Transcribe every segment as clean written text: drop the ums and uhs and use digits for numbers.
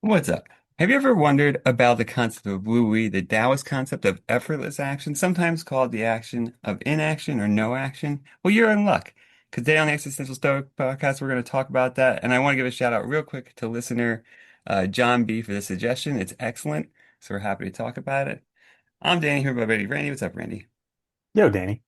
What's up? Have you ever wondered about the concept of Wu-Wei, the Taoist concept of effortless action, sometimes called the action of inaction or no action? Well, you're in luck, because today on the Existential Stoic podcast, we're going to talk about that. And I want to give a shout out real quick to listener Jon B for the suggestion. It's excellent, so we're happy to talk about it. I'm Danny here with my buddy Randy. What's up, Randy? Yo, Danny.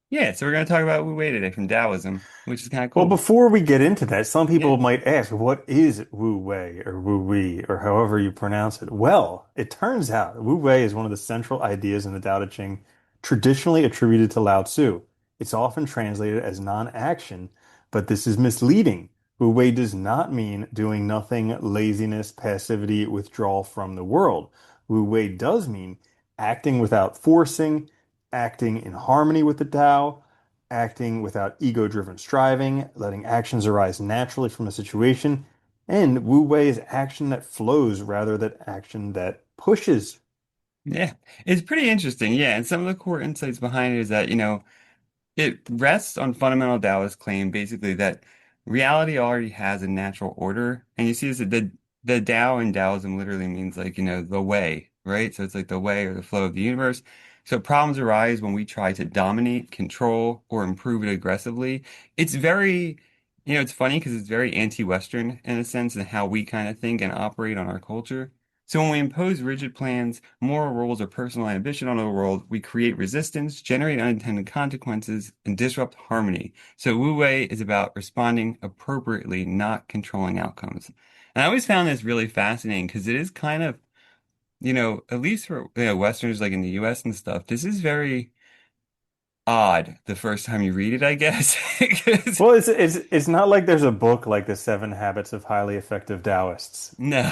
Yeah, so we're going to talk about Wu-Wei today from Taoism, which is kind of Well, cool. before we get into that, some Yeah. people might ask, what is Wu-Wei or Wu-Wei or however you pronounce it? Well, it turns out Wu-Wei is one of the central ideas in the Tao Te Ching, traditionally attributed to Lao Tzu. It's often translated as non-action, but this is misleading. Wu-Wei does not mean doing nothing, laziness, passivity, withdrawal from the world. Wu-Wei does mean acting without forcing, acting in harmony with the Tao, acting without ego-driven striving, letting actions arise naturally from a situation, and Wu Wei is action that flows rather than action that pushes. Yeah, it's pretty interesting. Yeah, and some of the core insights behind it is that, it rests on fundamental Taoist claim, basically that reality already has a natural order. And you see this, the Tao in Taoism literally means like, the way, right? So it's like the way or the flow of the universe. So problems arise when we try to dominate, control, or improve it aggressively. It's very, it's funny because it's very anti-Western in a sense in how we kind of think and operate on our culture. So when we impose rigid plans, moral rules, or personal ambition on the world, we create resistance, generate unintended consequences, and disrupt harmony. So Wu Wei is about responding appropriately, not controlling outcomes. And I always found this really fascinating because it is kind of, at least for Westerners like in the US and stuff, this is very odd the first time you read it, I guess. 'Cause- Well, it's not like there's a book like The Seven Habits of Highly Effective Taoists. no.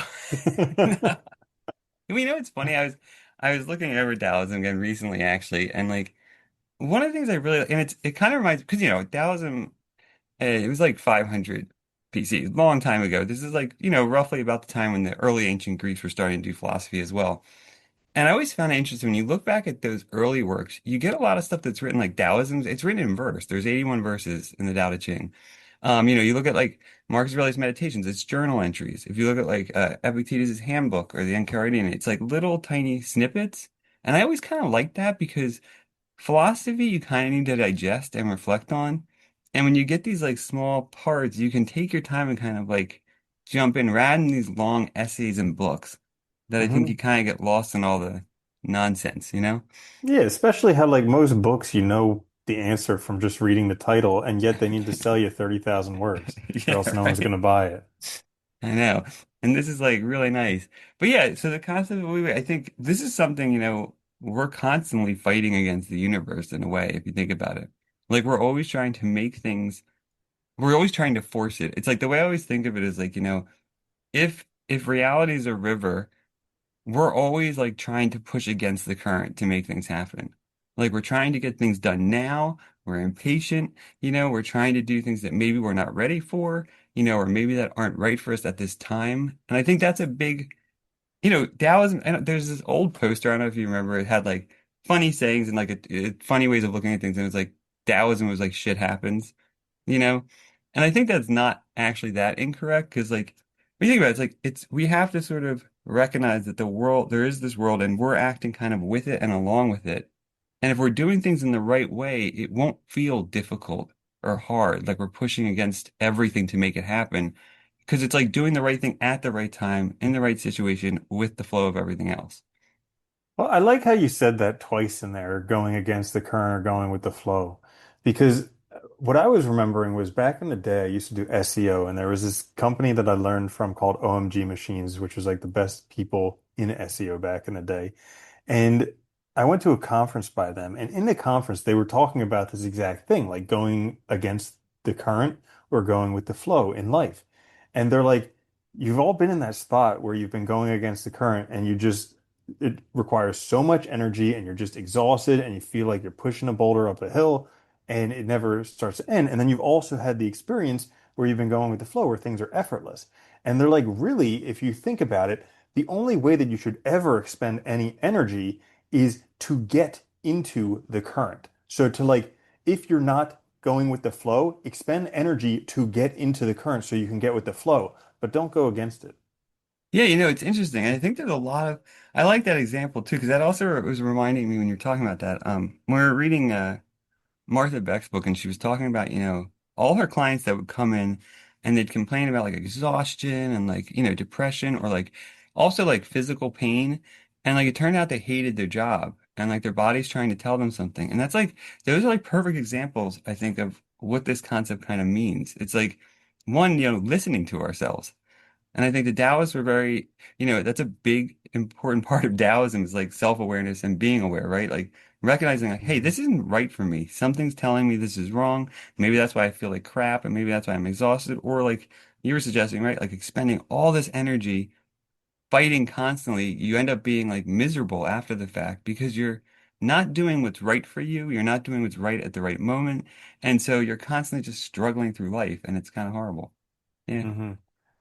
No. It's funny. I was looking over Taoism again recently, actually, and like one of the things I really and it kind of reminds because Taoism it was like 500 BC, long time ago. This is like roughly about the time when the early ancient Greeks were starting to do philosophy as well. And I always found it interesting when you look back at those early works, you get a lot of stuff that's written like Taoism. It's written in verse. There's 81 verses in the Tao Te Ching. You look at like Marcus Aurelius Meditations, it's journal entries. If you look at like Epictetus's Handbook or the Enchiridion, it's like little tiny snippets. And I always kind of like that because philosophy you kind of need to digest and reflect on. And when you get these like small parts, you can take your time and kind of like jump in rather than these long essays and books that I think you hmm kind of get lost in all the nonsense, you know? Yeah, especially how like most books you know the answer from just reading the title, and yet they need to sell you 30,000 words or else Yeah, no one's right. going to buy it. I know. And this is like really nice. But yeah, so the concept of Wu-Wei, I think this is something, we're constantly fighting against the universe in a way, if you think about it. Like we're always trying to make things, we're always trying to force it. It's like the way I always think of it is like, if reality is a river, we're always like trying to push against the current to make things happen. Like we're trying to get things done now. We're impatient, we're trying to do things that maybe we're not ready for, or maybe that aren't right for us at this time. And I think that's a big, Taoism, and there's this old poster, I don't know if you remember, it had like funny sayings and like funny ways of looking at things. And it was like Taoism was like shit happens, you know? And I think that's not actually that incorrect because like when you think about it, we have to sort of recognize that there is this world and we're acting kind of with it and along with it. And if we're doing things in the right way, it won't feel difficult or hard, like we're pushing against everything to make it happen. Because it's like doing the right thing at the right time, in the right situation, with the flow of everything else. Well, I like how you said that twice in there, going against the current or going with the flow. Because what I was remembering was back in the day, I used to do SEO, and there was this company that I learned from called OMG Machines, which was like the best people in SEO back in the day. And I went to a conference by them, and in the conference, they were talking about this exact thing, like going against the current or going with the flow in life. And they're like, you've all been in that spot where you've been going against the current and it requires so much energy and you're just exhausted and you feel like you're pushing a boulder up a hill and it never starts to end. And then you've also had the experience where you've been going with the flow where things are effortless. And they're like, really, if you think about it, the only way that you should ever expend any energy is to get into the current. So to like, if you're not going with the flow, expend energy to get into the current so you can get with the flow, but don't go against it. Yeah, it's interesting. I think there's a lot of I like that example too, because that also was reminding me when you're talking about that. When we were reading Martha Beck's book, and she was talking about, all her clients that would come in and they'd complain about like exhaustion and like, depression or like also like physical pain. And like it turned out they hated their job and like their body's trying to tell them something. And that's like, those are like perfect examples, I think, of what this concept kind of means. It's like one, listening to ourselves. And I think the Taoists were very, that's a big, important part of Taoism is like self-awareness and being aware, right? Like recognizing like, hey, Mhm. this isn't right for me. Something's telling me this is wrong. Maybe that's why I feel like crap, and maybe that's why I'm exhausted. Or like you were suggesting, right? Like expending all this energy fighting constantly, you end up being like miserable after the fact because you're not doing what's right for you. You're not doing what's right at the right moment. And so you're constantly just struggling through life, and it's kind of horrible. Yeah. Hmm.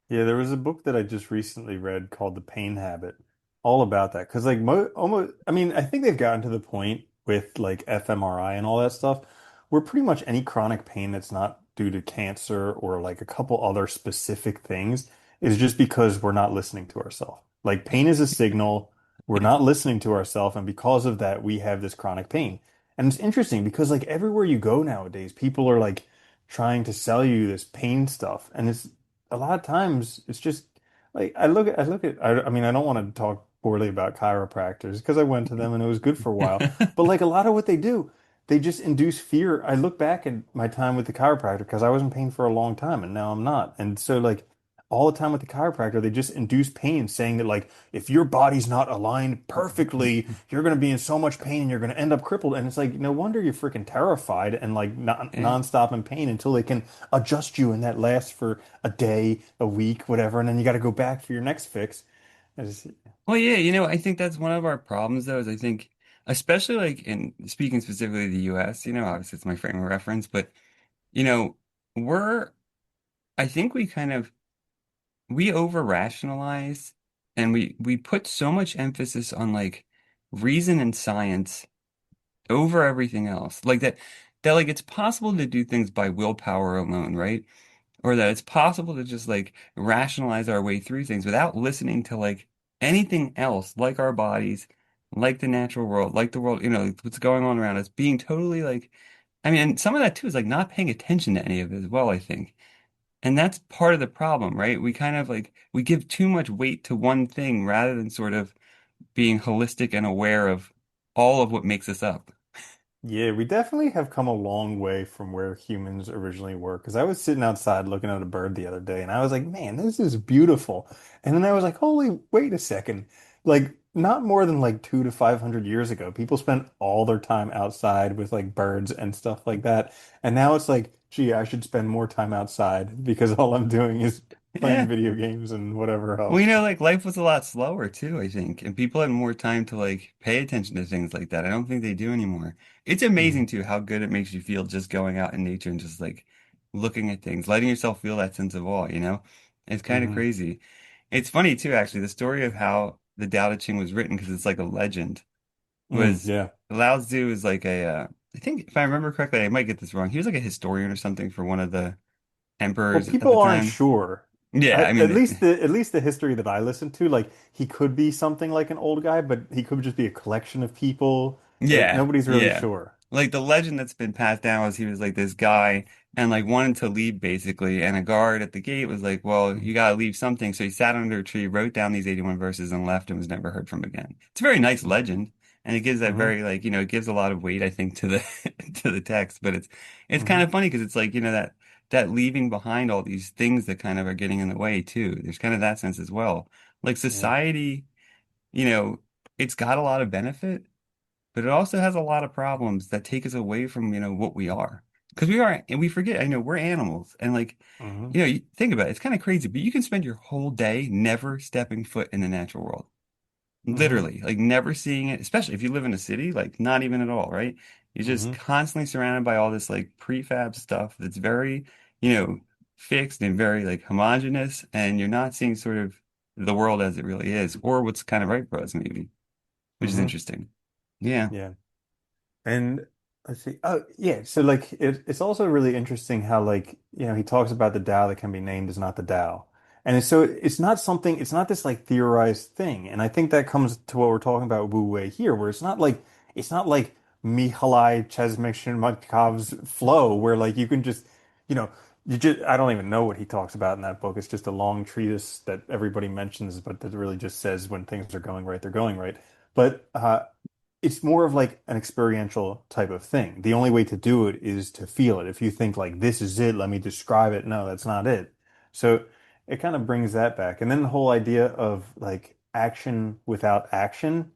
Yeah, there was a book that I just recently read called The Pain Habit, all about that. Because like mo almost, I mean, I think they've gotten to the point with like fMRI and all that stuff, where pretty much any chronic pain that's not due to cancer or like a couple other specific things is just because we're not listening to ourselves. Like pain is a signal, we're not listening to ourselves, and because of that, we have this chronic pain. And it's interesting because like everywhere you go nowadays, people are like trying to sell you this pain stuff, and it's a lot of times it's just like I mean I don't want to talk poorly about chiropractors because I went to them and it was good for a while, but like a lot of what they do, they just induce fear. I look back at my time with the chiropractor because I was in pain for a long time and now I'm not. And so like all the time with the chiropractor, they just induce pain, saying that like if your body's not aligned perfectly, you're going to be in so much pain and you're going to end up crippled. And it's like no wonder you're freaking terrified and like Yeah. nonstop in pain until they can adjust you, and that lasts for a day, a week, whatever, and then you got to go back for your next fix. It's- Well, yeah, I think that's one of our problems though, is I think, especially like in speaking specifically of the US, obviously it's my frame of reference, but you know, we're I think we over rationalize and we put so much emphasis on like reason and science over everything else. Like that like it's possible to do things by willpower alone, right? Or that it's possible to just like rationalize our way through things without listening to like anything else, like our bodies, like the natural world, like the world, like, what's going on around us, being totally like, I mean, and some of that too is like not paying attention to any of it as well, I think. And that's part of the problem, right? We kind of like, we give too much weight to one thing rather than sort of being holistic and aware of all of what makes us up. Yeah, we definitely have come a long way from where humans originally were. Because I was sitting outside looking at a bird the other day, and I was like, "Man, this is beautiful." And then I was like, "Holy, wait a second! Like, not more than like 200 to 500 years ago, people spent all their time outside with like birds and stuff like that. And now it's like, gee, I should spend more time outside because all I'm doing is playing Yeah. video games and whatever Well, else." like life was a lot slower too, I think, and people had more time to like pay attention to things like that. I don't think they do anymore. It's amazing Mhm. too how good it makes you feel just going out in nature and just like looking at things, letting yourself feel that sense of awe. It's kind of Hmm. crazy. It's funny too, actually, the story of how the Tao Te Ching was written, because it's like a legend, was Yeah. Lao Tzu is like I think if I remember correctly, I might get this wrong. He was like a historian or something for one of the Well, emperors at the people aren't time. sure. Yeah, I mean, At least the history that I listened to, like he could be something like an old guy, but he could just be a collection of people. Yeah, Nobody's really yeah. sure. Like the legend that's been passed down was he was like this guy and like wanted to leave basically, and a guard at the gate was like, "Well, you gotta leave something." So he sat under a tree, wrote down these 81 verses, and left, and was never heard from again. It's a very nice legend, and it gives that Mm-hmm. very like it gives a lot of weight, I think, to the to the text. But it's kind Hmm. of funny because it's like that leaving behind all these things that kind of are getting in the way too. There's kind of that sense as well. Like Yeah. society, you know, it's got a lot of benefit, but it also has a lot of problems that take us away from, what we are. Because we are, and we forget, I know we're animals. And like, Hmm. you think about it, it's kind of crazy, but you can spend your whole day never stepping foot in the natural world. Hmm. Literally, like never seeing it, especially if you live in a city, like not even at all, right? You're just Hmm. constantly surrounded by all this like prefab stuff that's very, fixed and very like homogeneous, and you're not seeing sort of the world as it really is, or what's kind of right for us, maybe, which is Hmm. interesting. Yeah. Yeah. And let's see. Oh, yeah. So like it's also really interesting how like, he talks about the Tao that can be named is not the Tao. And so it's not something, it's not this like theorized thing. And I think that comes to what we're talking about Wu-Wei here, where it's not like Mihaly Csikszentmihalyi's flow, where like you can just, you know, you just, I don't even know what he talks about in that book. It's just a long treatise that everybody mentions, but that really just says when things are going right, they're going right. But it's more of like an experiential type of thing. The only way to do it is to feel it. If you think like this is it, let me describe it. No, that's not it. So it kind of brings that back. And then the whole idea of like action without action,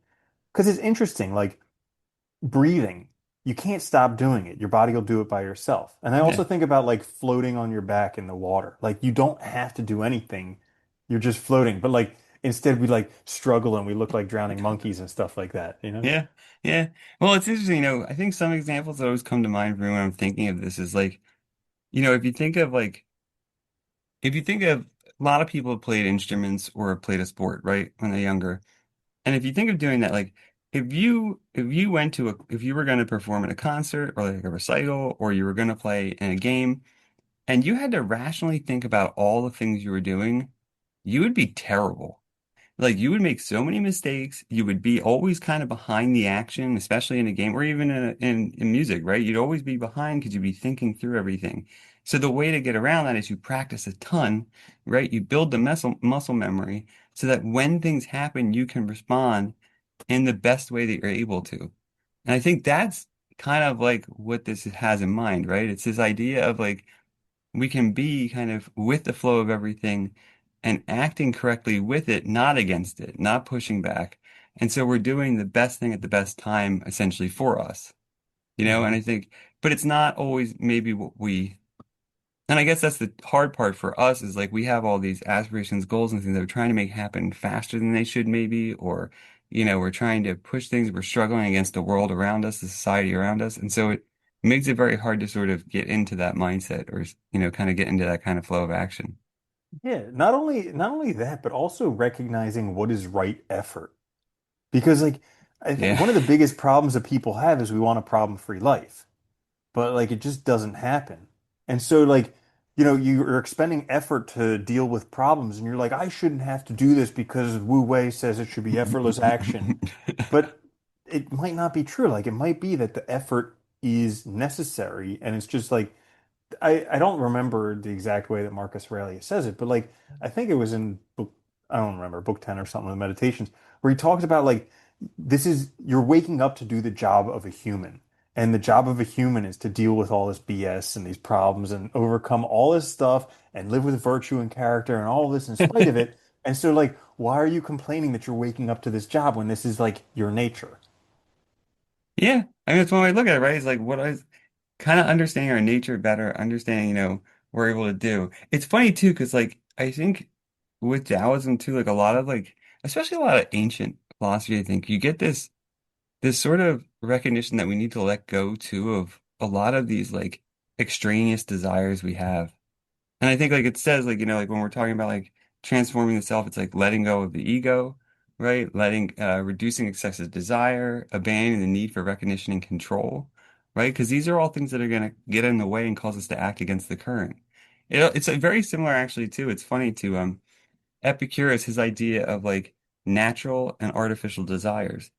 because it's interesting, like breathing. You can't stop doing it. Your body will do it by yourself. And I Yeah. also think about like floating on your back in the water. Like you don't have to do anything. You're just floating. But like instead we like struggle and we look like drowning monkeys and stuff like that, you know? Yeah. Yeah. Well, it's interesting, I think some examples that always come to mind for me when I'm thinking of this is like, if you think of like, if you think of a lot of people have played instruments or played a sport, right, when they're younger. And if you think of doing that, like if you went to a if you were going to perform at a concert or like a recital or you were going to play in a game and you had to rationally think about all the things you were doing, you would be terrible. Like you would make so many mistakes. You would be always kind of behind the action, especially in a game or even in music, right? You'd always be behind because you'd be thinking through everything. So the way to get around that is you practice a ton, right? You build the muscle memory so that when things happen, you can respond in the best way that you're able to. And I think that's kind of like what this has in mind, right? It's this idea of like we can be kind of with the flow of everything and acting correctly with it, not against it, not pushing back. And so we're doing the best thing at the best time essentially for us, and Hmm. I think, but it's not always maybe and I guess that's the hard part for us is like we have all these aspirations, goals, and things that we're trying to make happen faster than they should, maybe, or, we're trying to push things, we're struggling against the world around us, the society around us. And so it makes it very hard to sort of get into that mindset or, kind of get into that kind of flow of action. Yeah, not only that, but also recognizing what is right effort. Because like I think Yeah. one of the biggest problems that people have is we want a problem-free life. But like it just doesn't happen. And so like, you're expending effort to deal with problems and you're like, I shouldn't have to do this because Wu-Wei says it should be effortless action. But it might not be true. Like it might be that the effort is necessary and it's just like I don't remember the exact way that Marcus Aurelius says it, but like I think it was in book I don't remember book 10 or something of the Meditations where he talks about like this is you're waking up to do the job of a human. And the job of a human is to deal with all this BS and these problems and overcome all this stuff and live with virtue and character and all this in spite of it. And so like why are you complaining that you're waking up to this job when this is like your nature? Yeah. I mean, that's one way to look at it, right? It's like what I kind of understanding our nature better, understanding, we're able to do. It's funny too, because like I think with Taoism too, like a lot of like, especially a lot of ancient philosophy, I think you get this sort of recognition that we need to let go too of a lot of these like extraneous desires we have. And I think like it says like, like when we're talking about like transforming the self, it's like letting go of the ego, right? Reducing excessive desire, abandoning the need for recognition and control, right? Because these are all things that are going to get in the way and cause us to act against the current. It's a very similar actually too. It's funny to Epicurus, his idea of like natural and artificial desires,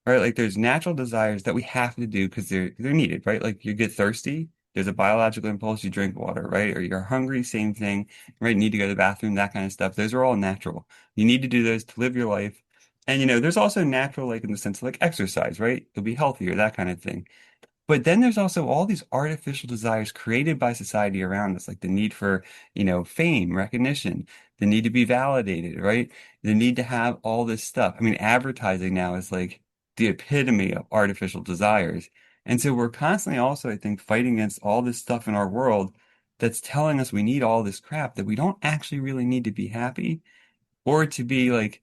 right? Like there's natural desires that we have to do because they're needed, right? Like you get thirsty, there's a biological impulse, you drink water, right? Or you're hungry, same thing, right? Need to go to the bathroom, that kind of stuff. Those are all natural. You need to do those to live your life. And there's also natural, like in the sense of like exercise, right? You'll be healthier, that kind of thing. But then there's also all these artificial desires created by society around us, like the need for, fame, recognition, the need to be validated, right? The need to have all this stuff. I mean, advertising now is like the epitome of artificial desires. And so we're constantly also, I think, fighting against all this stuff in our world that's telling us we need all this crap that we don't actually really need to be happy or to be like,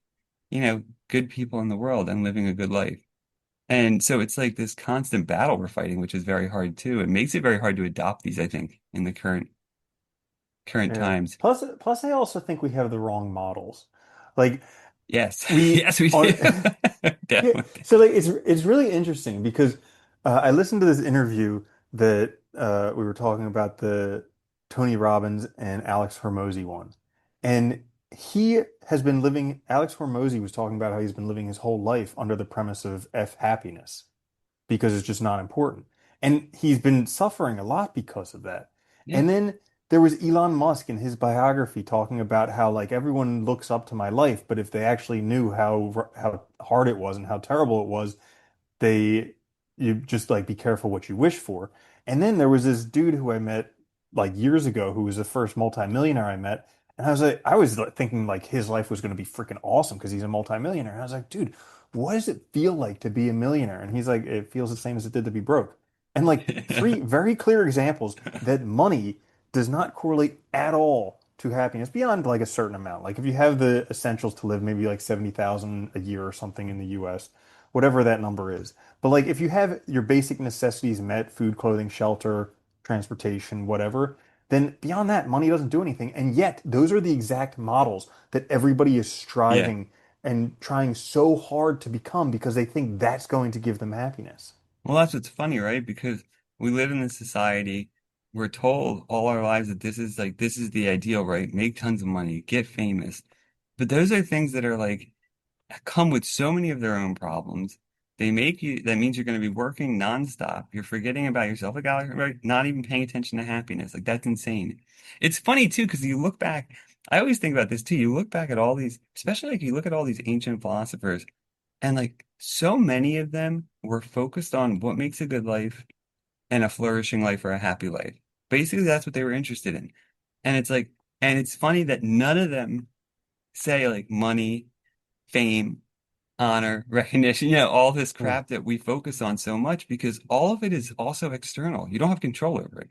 good people in the world and living a good life. And so it's like this constant battle we're fighting, which is very hard too. It makes it very hard to adopt these, I think, in the current Yeah. times. Plus I also think we have the wrong models. Like Yes. we Yes, we do. are yeah, Definitely. so like it's really interesting because I listened to this interview that we were talking about the Tony Robbins and Alex Hormozy one. And he has been living, Alex Hormozy was talking about how he's been living his whole life under the premise of F happiness because it's just not important. And he's been suffering a lot because of that. Yeah. And then there was Elon Musk in his biography talking about how like everyone looks up to my life, but if they actually knew how hard it was and how terrible it was, they you just like be careful what you wish for. And then there was this dude who I met like years ago who was the first multimillionaire I met. And I was like, thinking like his life was going to be freaking awesome because he's a multimillionaire. And I was like, dude, what does it feel like to be a millionaire? And he's like, it feels the same as it did to be broke. And like three very clear examples that money does not correlate at all to happiness beyond like a certain amount. Like if you have the essentials to live, maybe like 70,000 a year or something in the US, whatever that number is. But like if you have your basic necessities met, food, clothing, shelter, transportation, whatever, then beyond that, money doesn't do anything. And yet, those are the exact models that everybody is Yeah. striving and trying so hard to become because they think that's going to give them happiness. Well, that's what's funny, right? Because we live in this society, we're told all our lives that this is the ideal, right? Make tons of money, get famous. But those are things that are like come with so many of their own problems. They make you, that means you're going to be working nonstop. You're forgetting about yourself, like Alex, right? Not even paying attention to happiness. Like that's insane. It's funny too, because you look back, I always think about this too. You look back at all these, especially like you look at all these ancient philosophers, and like so many of them were focused on what makes a good life and a flourishing life or a happy life. Basically, that's what they were interested in. And it's like, and it's funny that none of them say like money, fame, honor, recognition, all this Yeah. crap that we focus on so much because all of it is also external. You don't have control over it.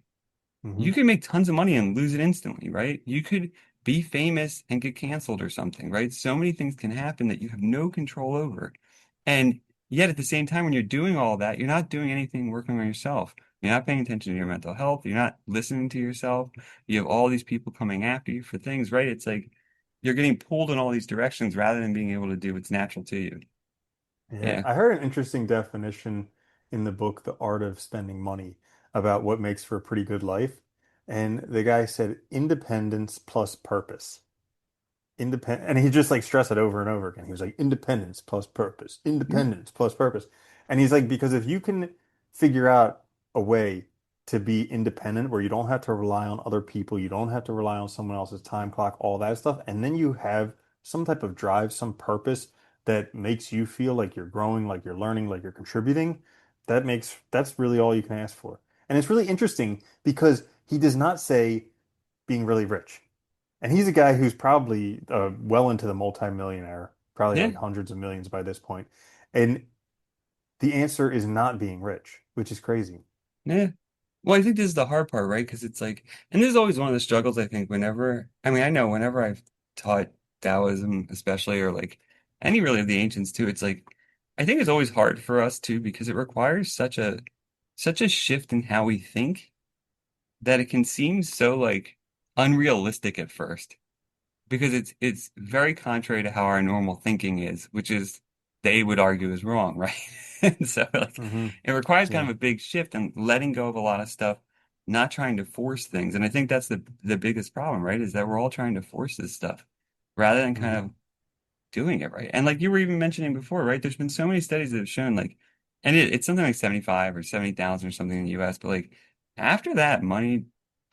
You Hmm. can make tons of money and lose it instantly, right? You could be famous and get canceled or something, right? So many things can happen that you have no control over. And yet at the same time, when you're doing all that, you're not doing anything working on yourself. You're not paying attention to your mental health. You're not listening to yourself. You have all these people coming after you for things, right? It's like you're getting pulled in all these directions rather than being able to do what's natural to you. Yeah. Yeah. I heard an interesting definition in the book, The Art of Spending Money, about what makes for a pretty good life. And the guy said independence plus purpose. Independent, and he just like stressed it over and over again. He was like independence plus purpose, Yeah. independence plus purpose. And he's like, because if you can figure out a way to be independent where you don't have to rely on other people, you don't have to rely on someone else's time clock, all that stuff, and then you have some type of drive, some purpose that makes you feel like you're growing, like you're learning, like you're contributing, that's really all you can ask for. And it's really interesting because he does not say being really rich. And he's a guy who's probably well into the multimillionaire, probably Yeah. like hundreds of millions by this point. And the answer is not being rich, which is crazy. Yeah. Well, I think this is the hard part, right? Because it's like, and this is always one of the struggles, I think, whenever, I mean, I know whenever I've taught Taoism, especially, or like any really of the ancients too, it's like, I think it's always hard for us too, because it requires such a shift in how we think that it can seem so like unrealistic at first because it's very contrary to how our normal thinking is, which is they would argue is wrong, right? And so like Hmm. it requires kind Yeah. of a big shift and letting go of a lot of stuff, not trying to force things. And I think that's the biggest problem, right? Is that we're all trying to force this stuff rather than kind Hmm. of doing it right. And like you were even mentioning before, right? There's been so many studies that have shown like, and it's something like 75 or 70,000 or something in the US, but like after that, money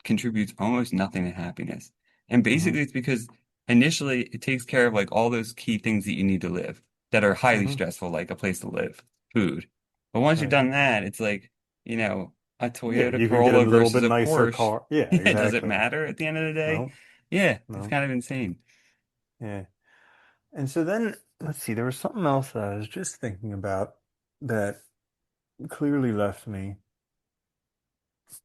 contributes almost nothing to happiness. And Hmm. basically it's because initially it takes care of like all those key things that you need to live that are highly Hmm. stressful, like a place to live, food. But once you've Right. done that, it's like, a Yeah, Toyota you can get a Corolla little versus bit a nicer Porsche. car. Yeah, Yeah, does it exactly. matter at the end of the day? No, Yeah, it's no. kind of insane. Yeah. And so then, let's see, there was something else that I was just thinking about that clearly left me.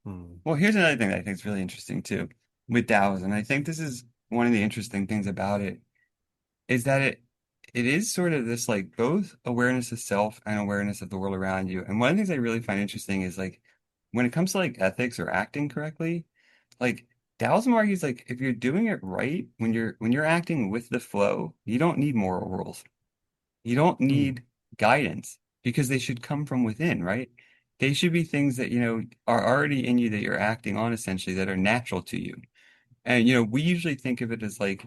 Hmm. Well, here's another thing that I think is really interesting too with Taoism. I think this is one of the interesting things about it is that it is sort of this like both awareness of self and awareness of the world around you. And one of the things I really find interesting is like when it comes to like ethics or acting correctly, like Taoism argues like if you're doing it right, when you're acting with the flow, you don't need moral rules. You don't Hmm. need guidance because they should come from within, right? They should be things that, are already in you that you're acting on essentially that are natural to you. And, we usually think of it as like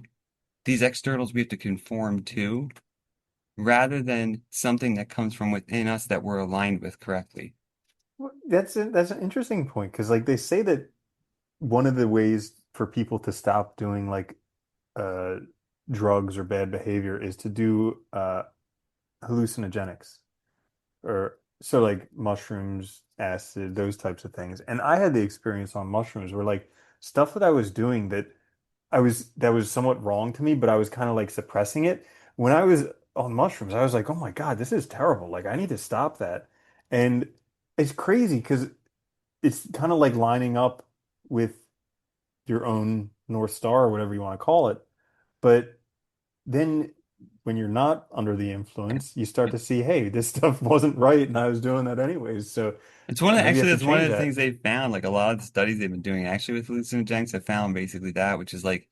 these externals we have to conform to rather than something that comes from within us that we're aligned with correctly. That's an interesting point because like they say that one of the ways for people to stop doing like uh drugs or bad behavior is to do hallucinogenics or so like mushrooms, acid, those types of things. And I had the experience on mushrooms where like stuff that I was doing that was somewhat wrong to me, but I was kind of like suppressing it. When I was on mushrooms, I was like, "Oh my God, this is terrible. Like I need to stop that." And it's crazy because it's kind of like lining up with your own North Star or whatever you want to call it. But then when you're not under the influence, you start to see, hey, this stuff wasn't right and I was doing that anyways. So It's one of maybe I actually have to that's one change of the things that. they've found. Like a lot of the studies they've been doing actually with hallucinogens have found basically that, which is like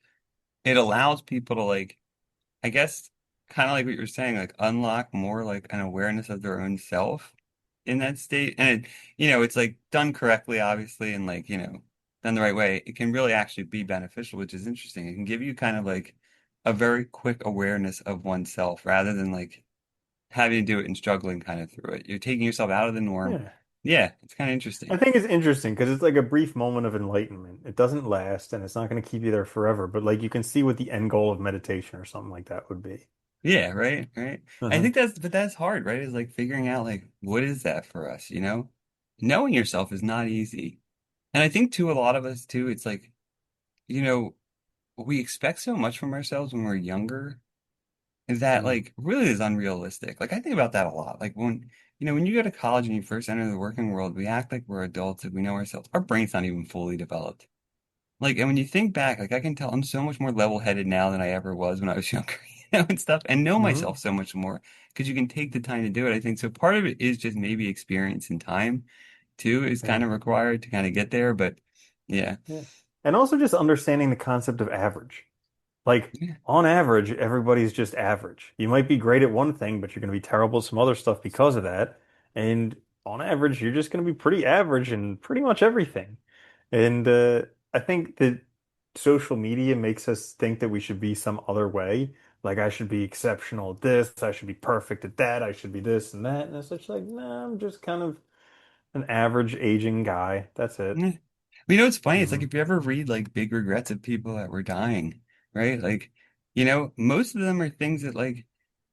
it allows people to like I guess kind of like what you're saying, like unlock more like an awareness of their own self in that state. And it's like done correctly, obviously, and like, done the right way. It can really actually be beneficial, which is interesting. It can give you kind of like a very quick awareness of oneself rather than like having to do it and struggling kind of through it. You're taking yourself out of the norm. Yeah. Yeah, it's kind of I interesting. think it's interesting because it's like a brief moment of enlightenment. It doesn't last and it's not going to keep you there forever, but like you can see what the end goal of meditation or something like that would be. Yeah, right, right. I Uh-huh. think but that's hard, right? Is like figuring out like what is that for us, you know? Knowing yourself is not easy. And I think too, a lot of us too, it's like, you know, we expect so much from ourselves when we're younger that Mm. like really is unrealistic. Like I think about that a lot. Like when you go to college and you first enter the working world, we act like we're adults, like we know ourselves. Our brain's not even fully developed. Like, and when you think back, like I can tell I'm so much more level-headed now than I ever was when I was younger, and stuff, and know Hmm. myself so much more because you can take the time to do it. I think so. Part of it is just maybe experience and time too is kind Yeah. of required to kind of get there. But yeah, Yeah. And also just understanding the concept of average. Like yeah, on average, everybody's just average. You might be great at one thing, but you're going to be terrible at some other stuff because of that. And on average, you're just going to be pretty average in pretty much everything. And I think that social media makes us think that we should be some other way. Like I should be exceptional at this, I should be perfect at that, I should be this and that. And it's just like, nah, I'm just kind of an average aging guy. That's it. yeah. It's funny. It's like Hmm. if you ever read like big regrets of people that were dying, right? Like, most of them are things that like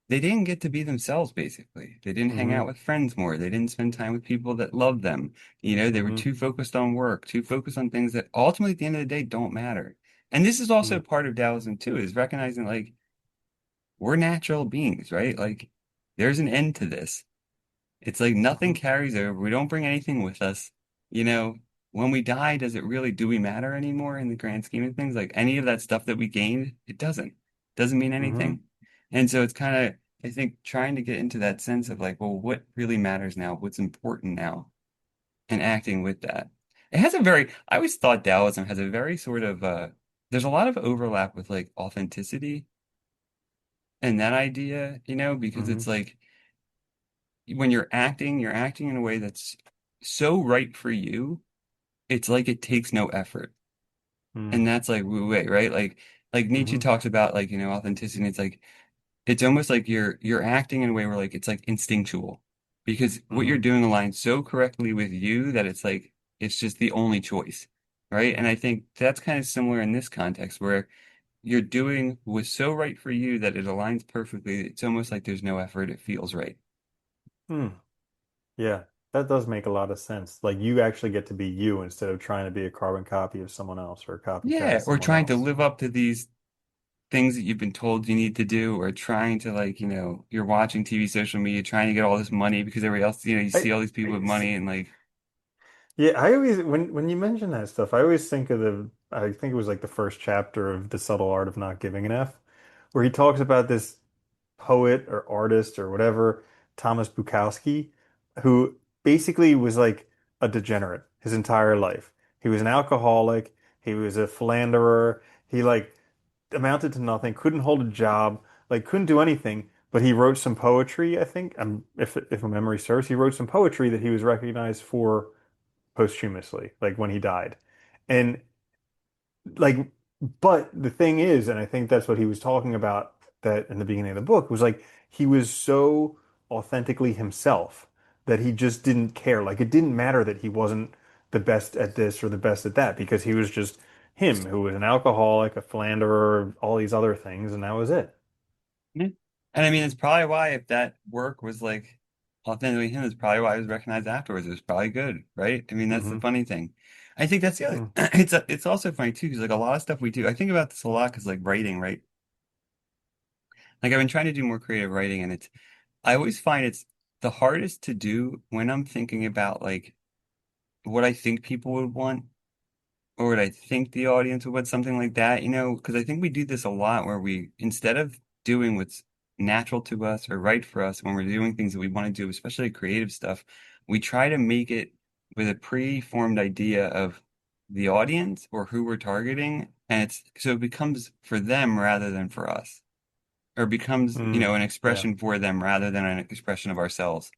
they didn't get to be themselves, basically. They didn't hang out Hmm. with friends more. They didn't spend time with people that loved them. They were Hmm. too focused on work, too focused on things that ultimately at the end of the day don't matter. And this is also Hmm. part of Taoism too, is recognizing like we're natural beings, right? Like there's an end to this. It's like nothing Hmm. carries over. We don't bring anything with us. You know, when we die, do we matter anymore in the grand scheme of things? Like any of that stuff that we gained, it doesn't mean Hmm. anything. And so it's kind of, I think, trying to get into that sense of like, well, what really matters now? What's important now? And acting with that. I always thought Taoism has a very sort of, there's a lot of overlap with like authenticity and that idea, because Hmm. it's like, when you're acting in a way that's so right for you, it's like it takes no effort. Hmm. And that's like Wu-Wei, right? Like Nietzsche Hmm. talks about like, authenticity. It's like it's almost like you're acting in a way where like it's like instinctual. Because what you're Hmm. doing aligns so correctly with you that it's like it's just the only choice. Right. And I think that's kind of similar in this context where you're doing what's so right for you that it aligns perfectly. It's almost like there's no effort. It feels right. Hmm. Yeah, that does make a lot of sense. Like you actually get to be you instead of trying to be a carbon copy of someone else or a copycat of Yeah, or someone trying to else. live up to these things that you've been told you need to do, or trying to like, you're watching TV, social media, trying to get all this money because everybody else, you I, see all these people with s- money and like, yeah, I always when you mention that stuff, I always think of I think it was like the first chapter of The Subtle Art of Not Giving an F, where he talks about this poet or artist or whatever, Thomas Bukowski, who basically was like a degenerate his entire life. He was an alcoholic, he was a philanderer, he like amounted to nothing, couldn't hold a job, like couldn't do anything, but he wrote some poetry, I think, if my memory serves, he wrote some poetry that he was recognized for posthumously, like when he died. And like But the thing is, and I think that's what he was talking about that in the beginning of the book, was like he was so authentically himself that he just didn't care. Like it didn't matter that he wasn't the best at this or the best at that because he was just him, who was an alcoholic, a philanderer, all these other things, and that was it. Yeah. And I mean, it's probably why if that work was like authentically him, it's probably why it was recognized afterwards. It was probably good, right? I mean, that's the Hmm. funny thing. I think that's the other. Hmm. It's also funny too because like a lot of stuff we do. I think about this a lot because like writing, right? Like I've been trying to do more creative writing, and it's I always find it's the hardest to do when I'm thinking about like what I think people would want or what I think the audience would want, something like that, because I think we do this a lot where we, instead of doing what's natural to us or right for us when we're doing things that we want to do, especially creative stuff, we try to make it with a pre-formed idea of the audience or who we're targeting. And it's so it becomes for them rather than for us, or becomes, Mm. an Yeah. expression for them rather than an expression of ourselves.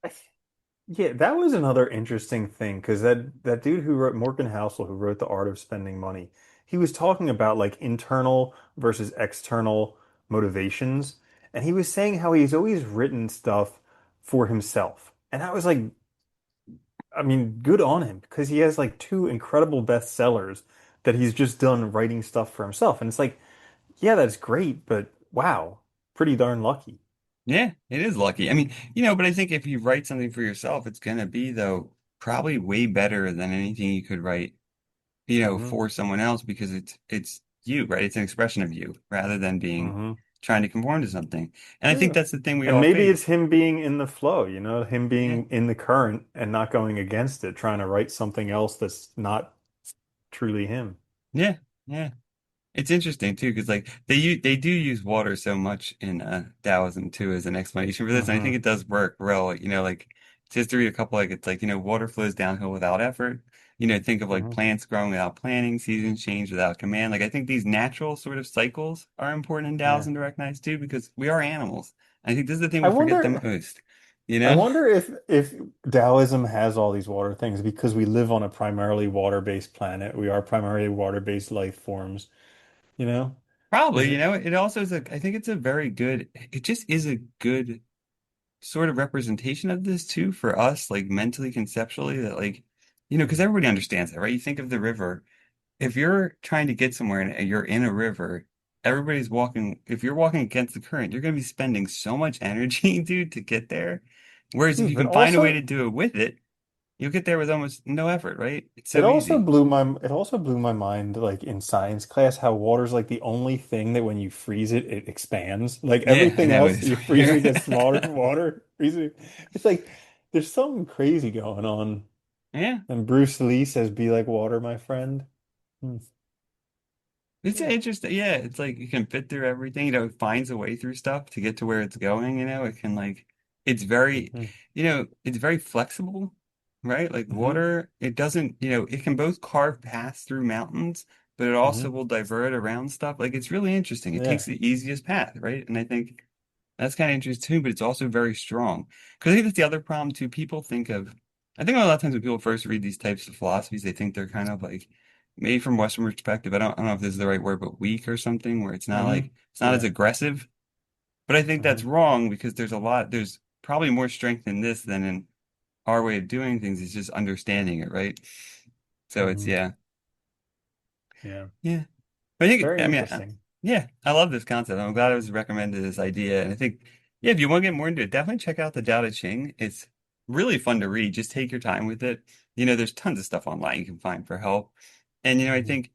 Yeah, that was another interesting thing because that dude who wrote Morgan Housel, who wrote The Art of Spending Money, he was talking about like internal versus external motivations, and he was saying how he's always written stuff for himself. And I was like, I mean, good on him because he has like two incredible bestsellers that he's just done writing stuff for himself. And it's like, yeah, that's great, but wow, pretty darn lucky. Yeah, it is lucky. I mean, but I think if you write something for yourself, it's gonna be though probably way better than anything you could write, Hmm. for someone else because it's you, right? It's an expression of you rather than being Hmm. trying to conform to something. And I think Yeah. that's the thing we And all maybe face. it's him being in the flow, him Yeah, being in the current and not going against it, trying to write something else that's not truly him. yeah, yeah. It's interesting too, because like they do use water so much in Taoism too as an explanation for this, and I think Hmm. it does work well. Like just to read a couple, like it's like water flows downhill without effort. Think of like Hmm. plants growing without planning, seasons change without command. Like I think these natural sort of cycles are important in Yeah. Taoism to recognize too, because we are animals. I think this is the thing I we forget the wonder most. I wonder if Taoism has all these water things because we live on a primarily water-based planet. We are primarily water-based life forms, you know? Probably, Is it? it also is I think it's a very good, it just is a good sort of representation of this too for us, like mentally, conceptually, that like, because everybody understands that, right? You think of the river. If you're trying to get somewhere and you're in a river, everybody's walking. If you're walking against the current, you're going to be spending so much energy, dude, to get there. Whereas if Dude, you but can find a way also to do it with it, you'll get there with almost no effort, right? It's it so also easy. blew my it also blew my mind like in science class how water's like the only thing that when you freeze it it expands. Like Yeah, I everything know else it's you freeze it weird. gets smaller, water freezing. It's like there's something crazy going on. Yeah. And Bruce Lee says be like water, my friend. Hmm. It's Yeah. interesting. Yeah, it's like you can fit through everything, it finds a way through stuff to get to where it's going, it can like it's very, Hmm. it's very flexible, right? Like Hmm. water, it doesn't, it can both carve paths through mountains, but it Hmm. also will divert around stuff. Like it's really interesting. It takes Yeah. the easiest path, right? And I think that's kind of interesting too, but it's also very strong. Because I think that's the other problem too. I think a lot of times when people first read these types of philosophies, they think they're kind of like, maybe from Western perspective, I don't know if this is the right word, but weak or something, where Hmm. it's not as Yeah. aggressive. But I think that's Hmm. wrong because there's probably more strength in this than in our way of doing things. It's just understanding it, right? So it's, Hmm. yeah. Yeah. Yeah. I think, Very I mean, interesting. yeah, I love this concept. I'm glad I was recommended this idea. And I think, yeah, if you want to get more into it, definitely check out the Tao Te Ching. It's really fun to read. Just take your time with it. There's tons of stuff online you can find for help. And, I Hmm. think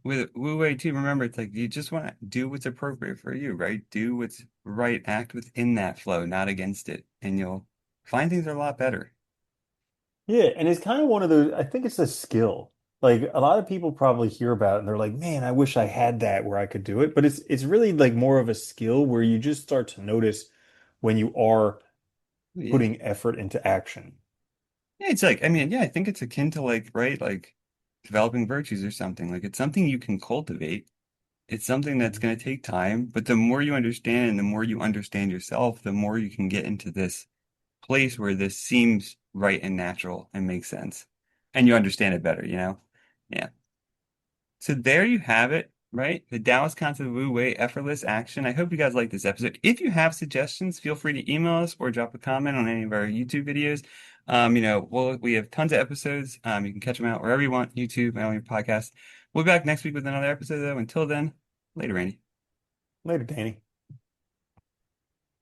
with Wu-Wei too, remember, it's like you just want to do what's appropriate for you, right? Do what's right, act within that flow, not against it. And you'll find things are a lot better. Yeah, and it's kind of one of those, I think it's a skill. Like a lot of people probably hear about it and they're like, man, I wish I had that where I could do it. But it's really like more of a skill where you just start to notice when you are Yeah. putting effort into action. Yeah, it's like, I mean, yeah, I think it's akin to like, right, like developing virtues or something. Like it's something you can cultivate. It's something that's Mhm. going to take time, but the more you understand and the more you understand yourself, the more you can get into this place where this seems right and natural and makes sense. And you understand it better, Yeah. So there you have it. right? The Taoist concept of Wu-Wei, effortless action. I hope you guys like this episode. If you have suggestions, feel free to email us or drop a comment on any of our YouTube videos. We have tons of episodes. You can catch them out wherever you want, YouTube, on your podcast. We'll be back next week with another episode, though. Until then, later, Randy. Later, Danny.